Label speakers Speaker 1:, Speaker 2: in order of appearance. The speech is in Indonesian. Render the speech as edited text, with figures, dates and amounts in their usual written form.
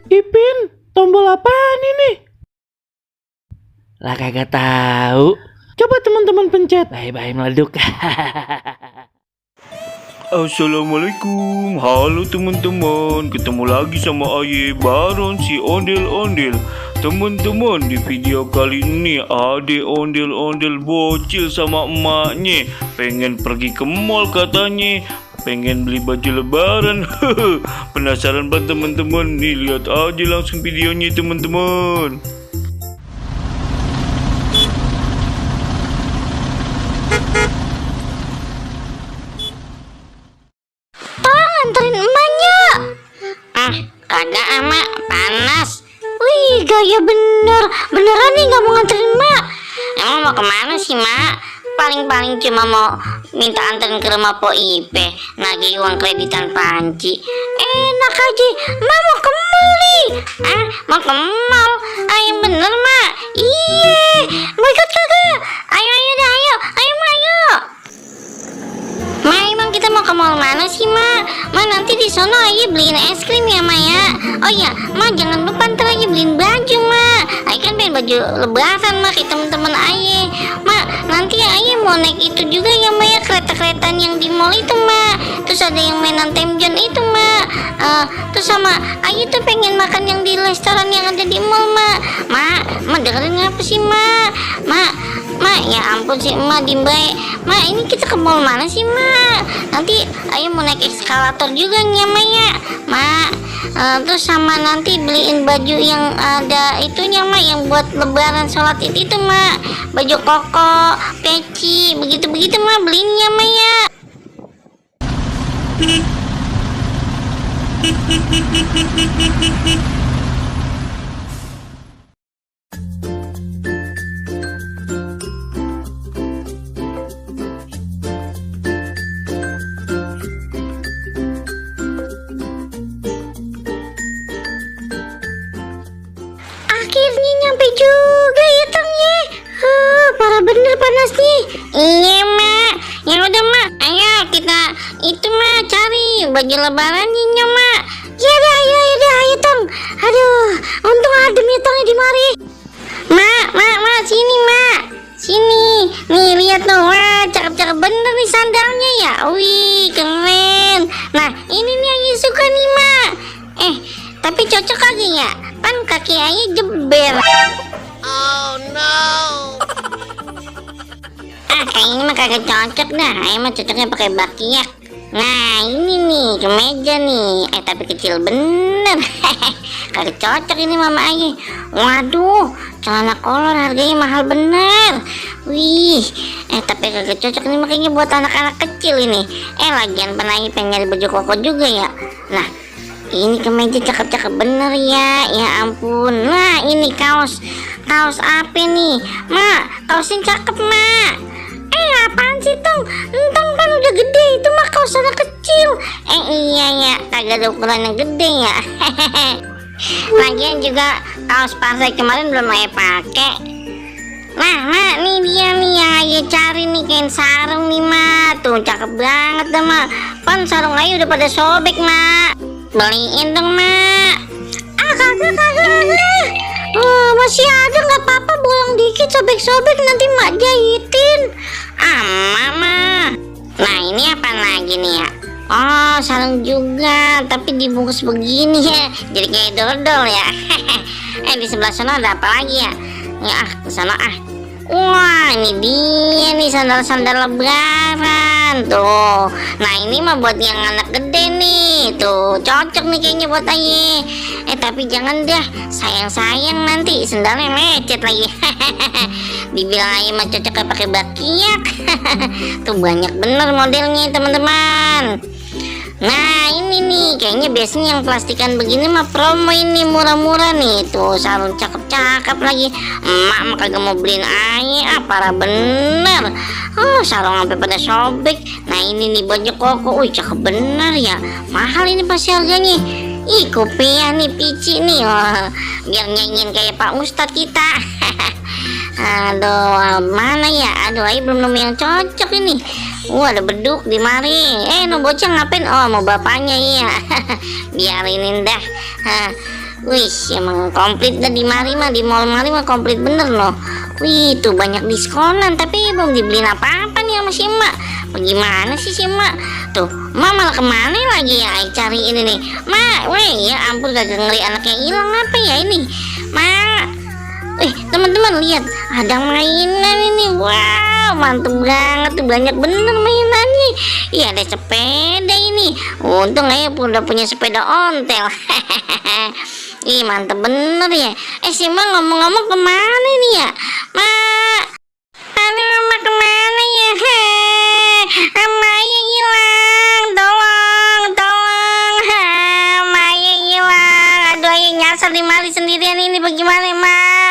Speaker 1: Ipin, tombol apaan ini?
Speaker 2: Lah kagak tahu.
Speaker 1: Coba teman-teman pencet.
Speaker 2: Bye-bye meleduk.
Speaker 3: Assalamualaikum, halo teman-teman. Ketemu lagi sama Aye Baron si ondel-ondel. Teman-teman, di video kali ini Ade ondel-ondel bocil sama emaknya pengen pergi ke mall katanya. Pengen beli baju lebaran. Penasaran banget teman-teman? Nih lihat aja langsung videonya teman-teman.
Speaker 4: Anterin emaknya. Kagak emak, panas. Wih, gaya bener. Beneran nih gak mau nganterin emak. Emang mau kemana sih mak? Paling-paling cuma mau minta anterin ke rumah Po Ipe, nagih uang kreditan panci. Enak aja, emak mau ke mall nih. Mau ke mall? Ayo bener mak. Iya, mau ikut kagak? Ayo dah, ayo mak, ayo. Ma, emang kita mau ke mall mana sih, Ma? Ma, nanti di sono aja beliin es krim ya, Ma ya. Oh iya, Ma, jangan lupa ntar aja beliin baju, Ma. Ayo kan pengen baju lebaran, Ma, kayak temen-temen Aye. Ma, nanti Aye mau naik itu juga ya, Ma ya, kereta-keretaan yang di mall itu, Ma. Terus ada yang mainan temjon itu, Ma. Terus sama Aye tuh pengen makan yang di restoran yang ada di mall, Ma. Ma dengerin apa sih, Ma? Ma, ya ampun sih, Ma, dimbae. Ma, ini kita ke mall mana sih, Ma? Nanti Ayo mau naik eskalator juga nih ya, Ma ya. Ma, terus sama nanti beliin baju yang ada itunya, Ma, yang buat lebaran sholat itu, Ma. Baju koko, peci, begitu-begitu, Ma, beliinnya, Ma ya. Akhirnya nyampe juga ya, Tong ya. Parah bener panas nih. Iya, Mak. Ya udah, Mak. Ayo kita itu, Mak, cari baju lebarannya, Mak. Ya udah, ayo, Tong. Aduh, untung adem ya, Tong, di mari. Mak, sini, Mak. Sini. Nih, lihat tuh. Wah, cakep-cakep bener nih sandalnya ya. Wih, keren. Nah, ini nih yang suka nih, Mak. Tapi cocok kagak ya? Kan kaki Aye jebel. Oh no. Kayaknya mah kagak cocok dah. Aye mah cocoknya pakai bakiak. Nah, ini nih kemeja nih. Tapi kecil bener. Kagak cocok ini Mama Aye. Waduh, celana kolor harganya mahal bener. Wih, tapi kagak cocok ini, makanya buat anak-anak kecil ini. Lagian pernah Aye pengen nyari baju koko juga ya. Nah, ini kemeja cakep-cakep bener ya. Ya ampun. Nah, ini kaos apa nih, Mak? Kaosnya cakep, Mak. Apaan sih, Tong? Tong kan udah gede, itu mah kaos anak kecil. Iya ya, kagak ada ukuran yang gede ya. Lagian juga kaos partai kemarin belum Aye pakai. Nah, Mak, nih dia nih yang Aye cari nih, kain sarung nih, Mak. Tuh cakep banget dah, Mak. Pan sarung Aye udah pada sobek, Mak. Beliin dong, Mak. Kagak. Masih ada, nggak apa-apa, bolong dikit, sobek-sobek, nanti Mak jahitin. Mama. Nah, ini apa lagi nih ya? Oh, sarung juga, tapi dibungkus begini ya, jadi kayak dodol ya. Di sebelah sana ada apa lagi ya? Ya, ke sana ah. Wah, ini dia nih sandal-sandal lebaran tuh. Nah, ini mah buat yang anak gede nih. Tuh, cocok nih kayaknya buat Aye. Tapi jangan dah, sayang-sayang nanti sandalnya lecet lagi. Dibilang Aye mah cocoknya pakai bakiak. Tuh banyak bener modelnya, teman-teman. Nah ini nih, kayaknya biasanya yang plastikan begini mah promo ini, murah-murah nih. Tuh sarung cakep-cakep lagi. Emak mah kagak mau beliin ayah, parah bener. Oh sarung sampai pada sobek. Nah ini nih baju koko, wih cakep bener ya. Mahal ini pasti harganya. Ih kopiah nih, pici nih. Wah, biar nyanyiin kayak Pak Ustadz kita. Aduh, mana ya? Aduh, ayah belum nemu yang cocok ini. Ada beduk di mari. No bocah ngapain? Oh, mau bapaknya iya. Biarin dah. Wih, emang komplit dah di mari mah, di mall mari mah komplit bener loh. Wih, tuh banyak diskonan tapi belum dibeliin apa-apa nih sama si emak. Bagaimana sih si emak? Tuh, emak malah kemana lagi ya? Ay cari ini nih. Mak, weh ya ampun gak ngeri anaknya hilang apa ya ini? Mak. Teman-teman lihat, ada mainan ini. Wow, mantep banget tuh, banyak bener mainannya. Iya, ada sepeda ini. Untung aja udah punya sepeda ontel. Ih, mantep bener ya. Si Mak ngomong-ngomong kemana nih ya? Mak, aduh Mak kemana ya? Maya hilang, tolong. Maya hilang. Aduh, ayah nyasar di mari sendirian ini, bagaimana Mak?